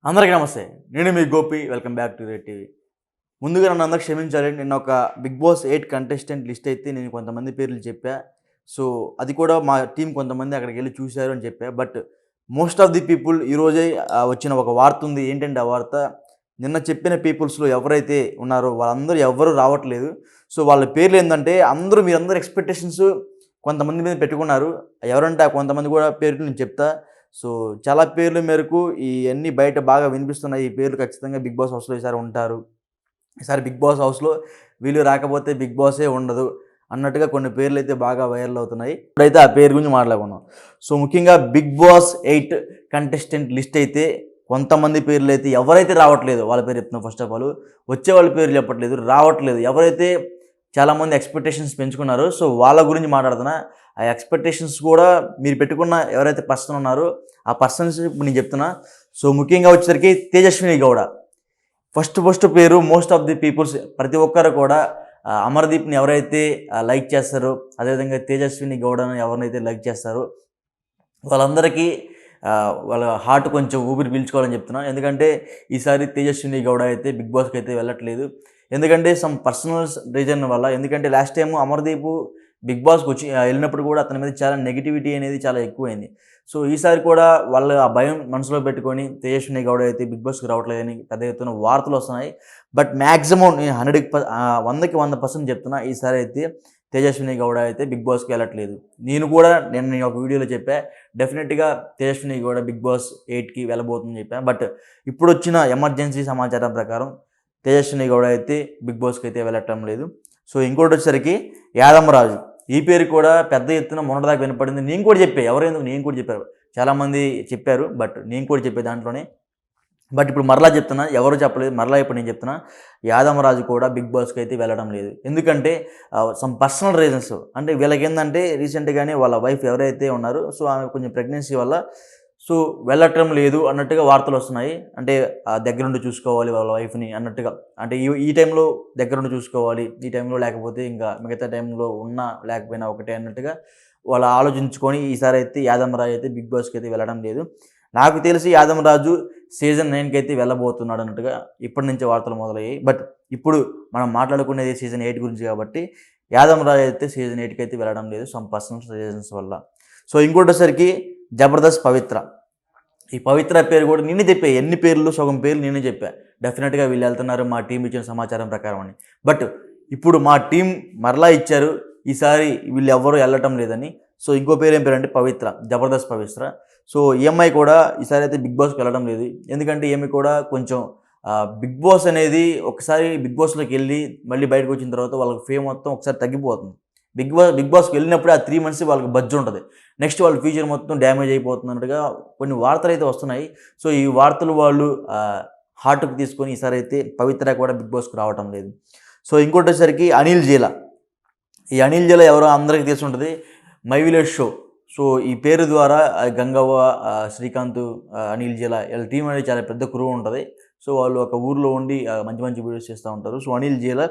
అందరికీ నమస్తే. నేను మీ Gopi. Welcome back to red TV. ముందుగా నన్ను అందరూ క్షమించాలి. నిన్న ఒక 'బిగ్ బాస్ 8' కంటెస్టెంట్ లిస్ట్ అయితే నేను కొంతమంది పేర్లు చెప్పా. సో, అది కూడా మా టీమ్ కొంతమంది అక్కడికెళ్ళి చూసారు అని చెప్పా. But most of the people ఈరోజే వచ్చిన ఒక వార్త ఉంది. ఏంటంటే ఆ వార్త నిన్న చెప్పిన పీపుల్స్‌లో ఎవరైతే ఉన్నారో వాళ్ళందరూ ఎవ్వరు రావట్లేదు. సో, వాళ్ళ పేర్లు ఏందంటే మీరందరూ ఎక్స్‌పెక్టేషన్స్ కొంతమంది మీద పెట్టుకున్నారు. ఎవరంటే ఆ కొంతమంది కూడా పేర్లు నేను చెప్తా. సో, చాలా పేర్ల మేరకు ఇయన్నీ బయట బాగా వినిపిస్తున్నాయి. ఈ పేర్లు ఖచ్చితంగా 'బిగ్ బాస్' హౌస్‌లో ఈసారి ఉంటారు. ఈసారి 'బిగ్ బాస్' హౌస్‌లో వీళ్ళు రాకపోతే 'బిగ్ బాసే' ఉండదు అన్నట్టుగా కొన్ని పేర్లయితే బాగా వైరల్ అవుతున్నాయి. ఇప్పుడైతే ఆ పేరు గురించి మాట్లాడుకుందాం. సో, ముఖ్యంగా 'బిగ్ బాస్ 8' కంటెస్టెంట్ లిస్ట్ అయితే కొంతమంది పేర్లయితే ఎవరైతే రావట్లేదో వాళ్ళ పేరు చెప్తున్నా ఫస్ట్ ఆఫ్ ఆల్. వచ్చే వాళ్ళ పేర్లు చెప్పట్లేదు. రావట్లేదు. ఎవరైతే చాలామంది ఎక్స్‌పెక్టేషన్స్ పెంచుకున్నారో సో, వాళ్ళ గురించి మాట్లాడుతున్నా. ఆ ఎక్స్‌పెక్టేషన్స్ కూడా మీరు పెట్టుకున్న ఎవరైతే పర్సన్ ఉన్నారో ఆ పర్సన్స్ ఇప్పుడు నేను చెప్తున్నా. సో, ముఖ్యంగా వచ్చేసరికి తేజస్విని గౌడ. ఫస్ట్ పేరు మోస్ట్ ఆఫ్ ది పీపుల్స్ ప్రతి ఒక్కరు కూడా అమర్‌దీప్‌ని ఎవరైతే లైక్ చేస్తారో, అదేవిధంగా తేజస్విని గౌడని ఎవరినైతే లైక్ చేస్తారో వాళ్ళందరికీ వాళ్ళ హార్ట్ కొంచెం ఊపిరి పీల్చుకోవాలని చెప్తున్నా. ఎందుకంటే ఈసారి తేజస్విని గౌడ అయితే 'బిగ్ బాస్'కి అయితే వెళ్ళట్లేదు. ఎందుకంటే సమ్ పర్సనల్స్ రీజన్ వల్ల. ఎందుకంటే లాస్ట్ టైము అమర్‌దీప్ 'బిగ్ బాస్'కి వెళ్ళినప్పుడు కూడా అతని మీద చాలా నెగటివిటీ అనేది చాలా ఎక్కువైంది. సో, ఈసారి కూడా వాళ్ళు ఆ భయం మనసులో పెట్టుకొని తేజస్విని గౌడ అయితే 'బిగ్ బాస్'కి రావట్లేదని పెద్ద ఎత్తున వార్తలొస్తున్నాయి. బట్ మాక్సిమం నేను 100కి 100% చెప్తున్నా. ఈసారి అయితే తేజస్విని గౌడ అయితే 'బిగ్ బాస్'కి వెళ్ళట్లేదు. నేను కూడా నేను ఒక వీడియోలో చెప్పా. డెఫినెట్‌గా తేజస్విని గౌడ 'బిగ్ బాస్ 8'కి వెళ్ళబోతుందని చెప్పా. బట్ ఇప్పుడొచ్చిన ఎమర్జెన్సీ సమాచారం ప్రకారం తేజస్విని గౌడ అయితే 'బిగ్ బాస్'కి అయితే వెళ్ళటం లేదు. సో, ఇంకోటొచ్చేసరికి యాదమరాజు. ఈ పేరు కూడా పెద్ద ఎత్తున మొన్నటిదాకా వినపడింది. నేను కూడా చెప్పా. ఎవరెందుకు నేను కూడా చెప్పారు. చాలామంది చెప్పారు. బట్ నేను కూడా చెప్పే దాంట్లోనే. బట్ ఇప్పుడు మరలా చెప్తున్నా. ఎవరు చెప్పలేదు. మరలా ఇప్పుడు నేను చెప్తున్నా. యాదమరాజు కూడా 'బిగ్ బాస్'కి అయితే వెళ్ళడం లేదు. ఎందుకంటే సమ్ పర్సనల్ రీజన్స్. అంటే వీళ్ళకేందంటే రీసెంట్‌గానే వాళ్ళ వైఫ్ ఎవరైతే ఉన్నారో సో, ఆమె కొంచెం ప్రెగ్నెన్సీ వల్ల సో, వెళ్ళటం లేదు అన్నట్టుగా వార్తలొస్తున్నాయి. అంటే దగ్గరుండి చూసుకోవాలి వాళ్ళ వైఫ్‌ని అన్నట్టుగా. అంటే ఈ టైంలో దగ్గరుండి చూసుకోవాలి. ఈ టైంలో లేకపోతే ఇంకా మిగతా టైంలో ఉన్నా లేకపోయినా ఒకటే అన్నట్టుగా వాళ్ళు ఆలోచించుకొని ఈసారైతే యాదమరాజు అయితే 'బిగ్ బాస్'కి అయితే వెళ్ళడం లేదు. నాకు తెలిసి యాదమరాజు సీజన్ 9కి అయితే వెళ్ళబోతున్నాడు అన్నట్టుగా ఇప్పటి నుంచే వార్తలు మొదలయ్యాయి. బట్ ఇప్పుడు మనం మాట్లాడుకునేది సీజన్ 8 గురించి కాబట్టి యాదమరాజు అయితే సీజన్ 8కి అయితే వెళ్ళడం లేదు. సమ్ పర్సనల్ రీజన్స్ వల్ల. సో, ఇంకోటేసరికి 'జబర్దస్త్ పవిత్ర'. ఈ 'పవిత్ర' పేరు కూడా నేనే చెప్పా. ఎన్ని పేర్లు సగం పేర్లు నేనే చెప్పా. డెఫినెట్‌గా వీళ్ళు వెళ్తున్నారు మా టీమ్ ఇచ్చిన సమాచారం ప్రకారం అని. బట్ ఇప్పుడు మా టీమ్ మరలా ఇచ్చారు. ఈసారి వీళ్ళెవ్వరూ వెళ్ళటం లేదని. సో, ఇంకో పేరు ఏం పేరంటే 'పవిత్ర'. 'జబర్దస్త్ పవిత్ర'. సో, ఈ అమ్మాయి కూడా ఈసారి అయితే 'బిగ్ బాస్'కి వెళ్ళడం లేదు. ఎందుకంటే ఈమె కూడా కొంచెం 'బిగ్ బాస్' అనేది ఒకసారి 'బిగ్ బాస్'లోకెళ్ళి మళ్ళీ బయటకొచ్చిన తర్వాత వాళ్ళకి ఫేమ్ మొత్తం ఒకసారి తగ్గిపోతుంది. 'బిగ్ బాస్'కి వెళ్ళినప్పుడే ఆ 3 మంత్స్ వాళ్ళకి బజ్ ఉంటది. నెక్స్ట్ వాళ్ళ ఫ్యూచర్ మొత్తం డ్యామేజ్ అయిపోతున్నట్టుగా కొన్ని వార్తలైతే వస్తున్నాయి. సో, ఈ వార్తలు వాళ్ళు హార్ట్‌కి తీసుకొని ఈసారైతే 'పవిత్ర' కూడా 'బిగ్ బాస్'కి రావటం లేదు. సో, ఇంకోటొచ్చేసరికి అనిల్ జీలా. ఈ అనిల్ జీలా ఎవరో అందరికీ తెలిసుంటది. 'My village show'. సో, ఈ పేరు ద్వారా గంగవ్వ, శ్రీకాంత్, అనిల్ జీలా వీళ్ళ టీమ్ అనేది చాలా పెద్ద క్రూ ఉంటది. సో, వాళ్ళు ఒక ఊర్లో ఉండి మంచి మంచి వీడియోస్ చేస్తా ఉంటారు. సో, అనిల్ జీలా.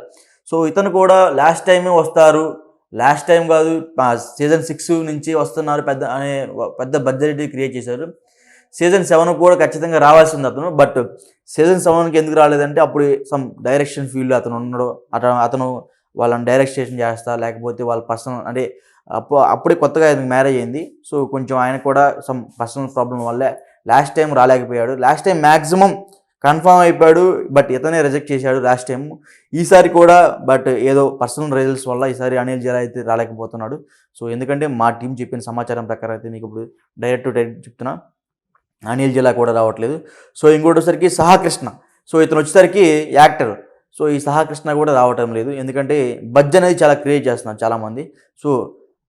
సో, ఇతను కూడా లాస్ట్ టైమే వస్తారు. లాస్ట్ టైం కాదు సీజన్ 6 నుంచి వస్తున్నారు పెద్ద బడ్జెట్ క్రియేట్ చేశారు. సీజన్ 7 కూడా ఖచ్చితంగా రావాల్సింది అతను. బట్ సీజన్ 7కి ఎందుకు రాలేదంటే అప్పుడు సమ్ డైరెక్షన్ ఫీల్డ్‌లో అతను ఉన్నాడు. అతను వాళ్ళని డైరెక్షన్ చేస్తా లేకపోతే వాళ్ళ పర్సనల్ అంటే అప్పుడే కొత్తగా ఆయనకి మ్యారేజ్ అయింది. సో, కొంచెం ఆయన కూడా సమ్ పర్సనల్ ప్రాబ్లమ్ వల్లే లాస్ట్ టైం రాలేకపోయాడు. లాస్ట్ టైం మాక్సిమం కన్ఫర్మ్ అయిపోయాడు. బట్ ఇతనే రిజెక్ట్ చేశాడు లాస్ట్ టైం. ఈసారి కూడా బట్ ఏదో పర్సనల్ రీజన్స్ వల్ల ఈసారి అనిల్ జీలా అయితే రాలేకపోతున్నాడు. సో, ఎందుకంటే మా టీం చెప్పిన సమాచారం ప్రకారం అయితే మీకు ఇప్పుడు డైరెక్ట్ చెప్తున్నా. అనిల్ జీలా కూడా రావట్లేదు. సో, ఇంకోటొచ్చేసరికి సహకృష్ణ. సో, ఇతను వచ్చేసరికి యాక్టర్. సో, ఈ సహకృష్ణ కూడా రావటం లేదు. ఎందుకంటే బజ్ అనేది చాలా క్రియేట్ చేస్తున్నారు చాలామంది. సో,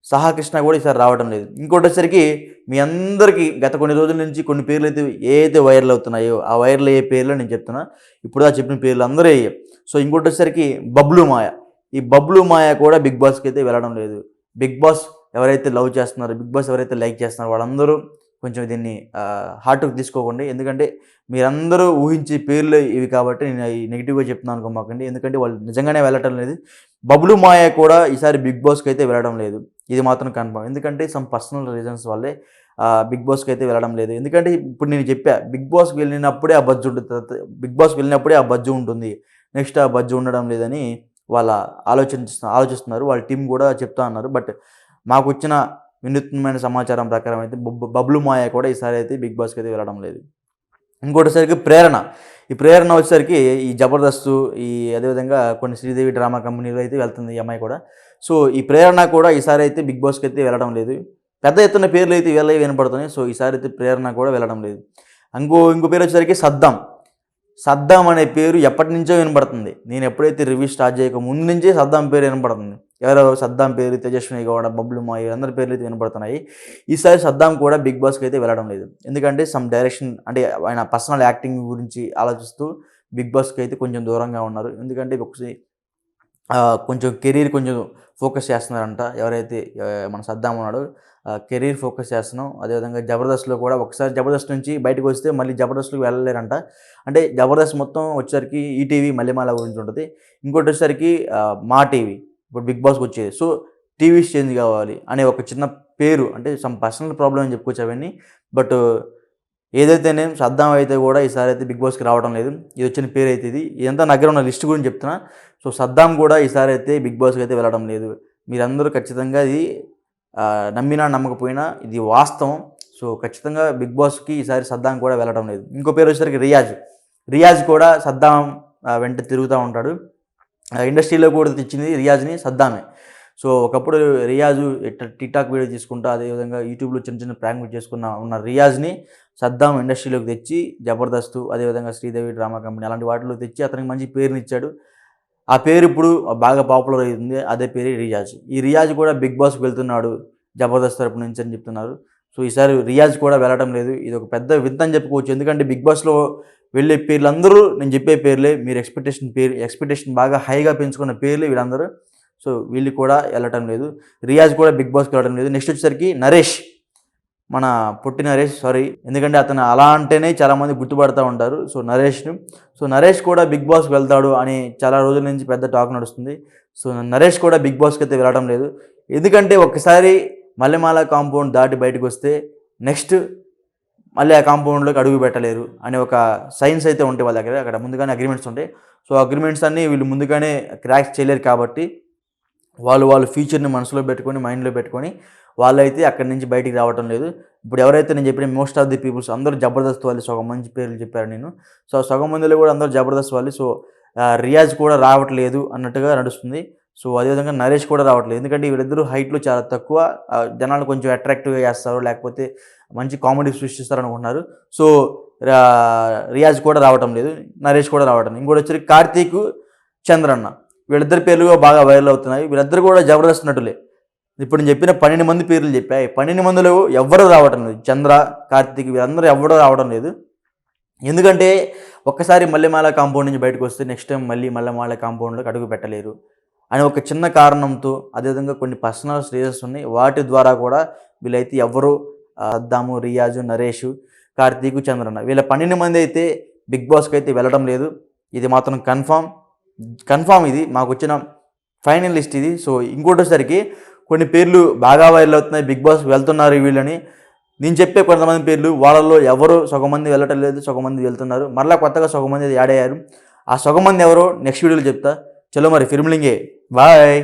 సహకృష్ణ కూడా ఈసారి రావటం లేదు. ఇంకోటొచ్చేసరికి మీ అందరికీ గత కొన్ని రోజుల నుంచి కొన్ని పేర్లయితే ఏదైతే వైరల్ అవుతున్నాయో ఆ వైరల్ అయ్యే పేర్లు నేను చెప్తున్నా. ఇప్పుడు చెప్పిన పేర్లు అందరూ అయ్యాయి. సో, ఇంకోటొచ్చేసరికి బబ్లు మాయ. ఈ బబ్లు మాయ కూడా 'బిగ్ బాస్'కి అయితే వెళ్ళడం లేదు. 'బిగ్ బాస్' ఎవరైతే లవ్ చేస్తున్నారో, 'బిగ్ బాస్' ఎవరైతే లైక్ చేస్తున్నారో వాళ్ళందరూ కొంచెం దీన్ని హార్ట్‌కి తీసుకోకండి. ఎందుకంటే మీరందరూ ఊహించే పేర్లు ఇవి కాబట్టి నేను అయి నెగెటివ్‌గా చెప్తున్నాను అనుకోమాకండి. ఎందుకంటే వాళ్ళు నిజంగానే వెళ్ళటం లేదు. బబ్లు మాయ కూడా ఈసారి 'బిగ్ బాస్'కి అయితే వెళ్ళడం లేదు. ఇది మాత్రం కన్ఫర్మ్. ఎందుకంటే సమ్ పర్సనల్ రీజన్స్ వల్లే బిగ్ బాస్కి అయితే వెళ్ళడం లేదు. ఎందుకంటే ఇప్పుడు నేను చెప్పా, బిగ్ బాస్కి వెళ్ళినప్పుడే ఆ బజ్జు ఉంటుంది. బిగ్ బాస్కి వెళ్ళినప్పుడే ఆ బజ్జు ఉంటుంది. నెక్స్ట్ ఆ బజ్జు ఉండడం లేదని వాళ్ళ ఆలోచిస్తున్నారు. వాళ్ళ టీం కూడా చెప్తా అన్నారు. బట్ మాకొచ్చిన వినూత్నమైన సమాచారం ప్రకారం అయితే బబ్లు మాయ కూడా ఈసారి అయితే బిగ్ బాస్కి అయితే వెళ్ళడం లేదు. ఇంకోటిసరికి ప్రేరణ. ఈ ప్రేరణ వచ్చేసరికి ఈ జబర్దస్త్, అదేవిధంగా కొన్ని శ్రీదేవి డ్రామా కంపెనీలో అయితే వెళ్తుంది ఈ అమ్మాయి కూడా. సో ఈ ప్రేరణ కూడా ఈసారి అయితే బిగ్ బాస్కి అయితే వెళ్ళడం లేదు. పెద్ద ఎత్తున పేర్లు అయితే వీళ్ళవి వినపడుతున్నాయి. సో ఈసారి అయితే ప్రేరణ కూడా వెళ్ళడం లేదు. ఇంకో పేరు వచ్చేసరికి సద్దాం. సద్దాం అనే పేరు ఎప్పటి నుంచో వినపడుతుంది. నేను ఎప్పుడైతే రివ్యూ స్టార్ట్ చేయక ముందు నుంచే సద్దాం పేరు వినపడుతుంది. ఎవరో సద్దాం పేరు, తేజస్విని గౌడ, బబ్లు మాయి అందరి పేర్లు అయితే వినపడుతున్నాయి. ఈసారి సద్దాం కూడా బిగ్ బాస్కి అయితే వెళ్ళడం లేదు. ఎందుకంటే సమ్ డైరెక్షన్ అంటే ఆయన పర్సనల్ యాక్టింగ్ గురించి ఆలోచిస్తూ బిగ్ బాస్కి అయితే కొంచెం దూరంగా ఉన్నారు. ఎందుకంటే ఒకసారి కొంచెం కెరీర్ కొంచెం ఫోకస్ చేస్తున్నారంట. ఎవరైతే మన సద్దాం ఉన్నాడో కెరీర్ ఫోకస్ చేస్తున్నాం. అదేవిధంగా జబర్దస్త్లో కూడా ఒకసారి జబర్దస్త్ నుంచి బయటకు వస్తే మళ్ళీ జబర్దస్త్లోకి వెళ్ళలేరంట. అంటే జబర్దస్త్ మొత్తం వచ్చేసరికి ఈటీవీ మల్లెమాల గురించి ఉంటుంది. ఇంకోటి వచ్చేసరికి మా టీవీ ఇప్పుడు బిగ్ బాస్కి వచ్చేది. సో టీవీస్ చేంజ్ కావాలి అనే ఒక చిన్న పేరు, అంటే సమ్ పర్సనల్ ప్రాబ్లం అని చెప్పుకోవచ్చు అవన్నీ. బట్ ఏదైతేనే సద్దాం అయితే కూడా ఈసారి అయితే బిగ్ బాస్కి రావడం లేదు. ఇది వచ్చిన పేరు అయితే ఇదంతా నా దగ్గర ఉన్న లిస్ట్ గురించి చెప్తున్నా. సో సద్దాం కూడా ఈసారి అయితే బిగ్ బాస్కి అయితే వెళ్ళడం లేదు. మీరందరూ ఖచ్చితంగా ఇది నమ్మినా నమ్మకపోయినా ఇది వాస్తవం. సో ఖచ్చితంగా బిగ్ బాస్కి ఈసారి సద్దాం కూడా వెళ్ళడం లేదు. ఇంకో పేరు వచ్చేసరికి రియాజ్ కూడా సద్దాం వెంట తిరుగుతూ ఉంటాడు. ఇండస్ట్రీలో కూడా తెచ్చింది రియాజ్ని సద్దామే. సో ఒకప్పుడు రియాజు టిక్టాక్ వీడియో తీసుకుంటా, అదేవిధంగా యూట్యూబ్లో చిన్న చిన్న ప్రాంక్ ఉన్న రియాజ్ని సద్దాం ఇండస్ట్రీలోకి తెచ్చి జబర్దస్త్, అదేవిధంగా శ్రీదేవి డ్రామా కంపెనీ అలాంటి వాటిలో తెచ్చి అతనికి మంచి పేరునిచ్చాడు. ఆ పేరు ఇప్పుడు బాగా పాపులర్ అవుతుంది. అదే పేరు రియాజ్. ఈ రియాజ్ కూడా బిగ్ బాస్కి వెళ్తున్నాడు జబర్దస్త్ తరపు నుంచి అని చెప్తున్నారు. సో ఈసారి రియాజ్ కూడా వెళ్ళడం లేదు. ఇది ఒక పెద్ద వింత అని చెప్పుకోవచ్చు. ఎందుకంటే బిగ్ బాస్లో వెళ్ళే పేర్లందరూ నేను చెప్పే పేర్లే. మీరు ఎక్స్పెక్టేషన్ బాగా హైగా పెంచుకున్న పేర్లు వీళ్ళందరూ. సో వీళ్ళు కూడా వెళ్ళటం లేదు. రియాజ్ కూడా బిగ్ బాస్కి వెళ్ళడం లేదు. నెక్స్ట్ వచ్చేసరికి నరేష్, మన పొట్టి నరేష్, సారీ, ఎందుకంటే అతను అలా అంటేనే చాలామంది గుర్తుపడుతూ ఉంటారు. సో నరేష్ కూడా బిగ్ బాస్కి వెళ్తాడు అని చాలా రోజుల నుంచి పెద్ద టాక్ నడుస్తుంది. సో నరేష్ కూడా బిగ్ బాస్కి అయితే వెళ్ళడం లేదు. ఎందుకంటే ఒక్కసారి మల్లెమాల కాంపౌండ్ దాటి బయటకు వస్తే నెక్స్ట్ మళ్ళీ ఆ కాంపౌండ్లోకి అడుగు పెట్టలేరు అనే ఒక సైన్స్ అయితే ఉంటాయి వాళ్ళ దగ్గర. అక్కడ ముందుగానే అగ్రిమెంట్స్ ఉంటాయి. సో అగ్రిమెంట్స్ అన్నీ వీళ్ళు ముందుగానే క్రాక్ చేయలేరు కాబట్టి వాళ్ళు ఫ్యూచర్ని మనసులో పెట్టుకొని, మైండ్లో పెట్టుకొని వాళ్ళైతే అక్కడి నుంచి బయటికి రావటం లేదు. ఇప్పుడు ఎవరైతే నేను చెప్పిన మోస్ట్ ఆఫ్ ది పీపుల్స్ అందరూ జబర్దస్త్ వాళ్ళు, సగం మంచి పేర్లు చెప్పారు నేను. సో సగం మందిలో కూడా అందరూ జబర్దస్త్ వాళ్ళు. సో రియాజ్ కూడా రావట్లేదు అన్నట్టుగా నడుస్తుంది. సో అదేవిధంగా నరేష్ కూడా రావట్లేదు. ఎందుకంటే వీళ్ళిద్దరూ హైట్లో చాలా తక్కువ, జనాలు కొంచెం అట్రాక్టివ్గా చేస్తారు, లేకపోతే మంచి కామెడీ సృష్టిస్తారు అనుకుంటున్నారు. సో రియాజ్ కూడా రావటం లేదు, నరేష్ కూడా రావటం. ఇంకోటి వచ్చి కార్తీక్, చంద్రన్న, వీళ్ళిద్దరి పేర్లు బాగా వైరల్ అవుతున్నాయి. వీళ్ళిద్దరు కూడా జబర్దస్త్ నటులే. ఇప్పుడు నేను చెప్పిన 12 మంది పేర్లు చెప్పాయి. 12 మందిలో ఎవ్వరూ రావటం లేదు. చంద్ర, కార్తీక్ వీళ్ళందరూ ఎవ్వరూ రావడం లేదు. ఎందుకంటే ఒక్కసారి మల్లెమాల కాంపౌండ్ నుంచి బయటకు వస్తే నెక్స్ట్ టైం మళ్ళీ మల్లెమాల కాంపౌండ్లోకి అడుగు పెట్టలేరు అని ఒక చిన్న కారణంతో, అదేవిధంగా కొన్ని పర్సనల్ రీజన్స్ ఉన్నాయి. వాటి ద్వారా కూడా వీళ్ళైతే ఎవరు సద్దాము, రియాజు, నరేష్, కార్తీక్, చంద్రన్న వీళ్ళ 12 మంది అయితే బిగ్ బాస్కి అయితే వెళ్ళడం లేదు. ఇది మాత్రం కన్ఫామ్ ఇది మాకు వచ్చిన ఫైనల్ లిస్ట్ ఇది. సో ఇంకోటిసరికి కొన్ని పేర్లు బాగా వైరల్ అవుతున్నాయి, బిగ్ బాస్కి వెళ్తున్నారు వీళ్ళని. నేను చెప్పే కొంతమంది పేర్లు వాళ్ళలో ఎవరు సగం మంది వెళ్ళటం లేదు, సగం మంది వెళ్తున్నారు. మరలా కొత్తగా సగం మంది యాడ్ అయ్యారు. ఆ సగం మంది ఎవరో నెక్స్ట్ వీడియోలో చెప్తా. చలో మరి ఫిర్మిలింగే, బాయ్.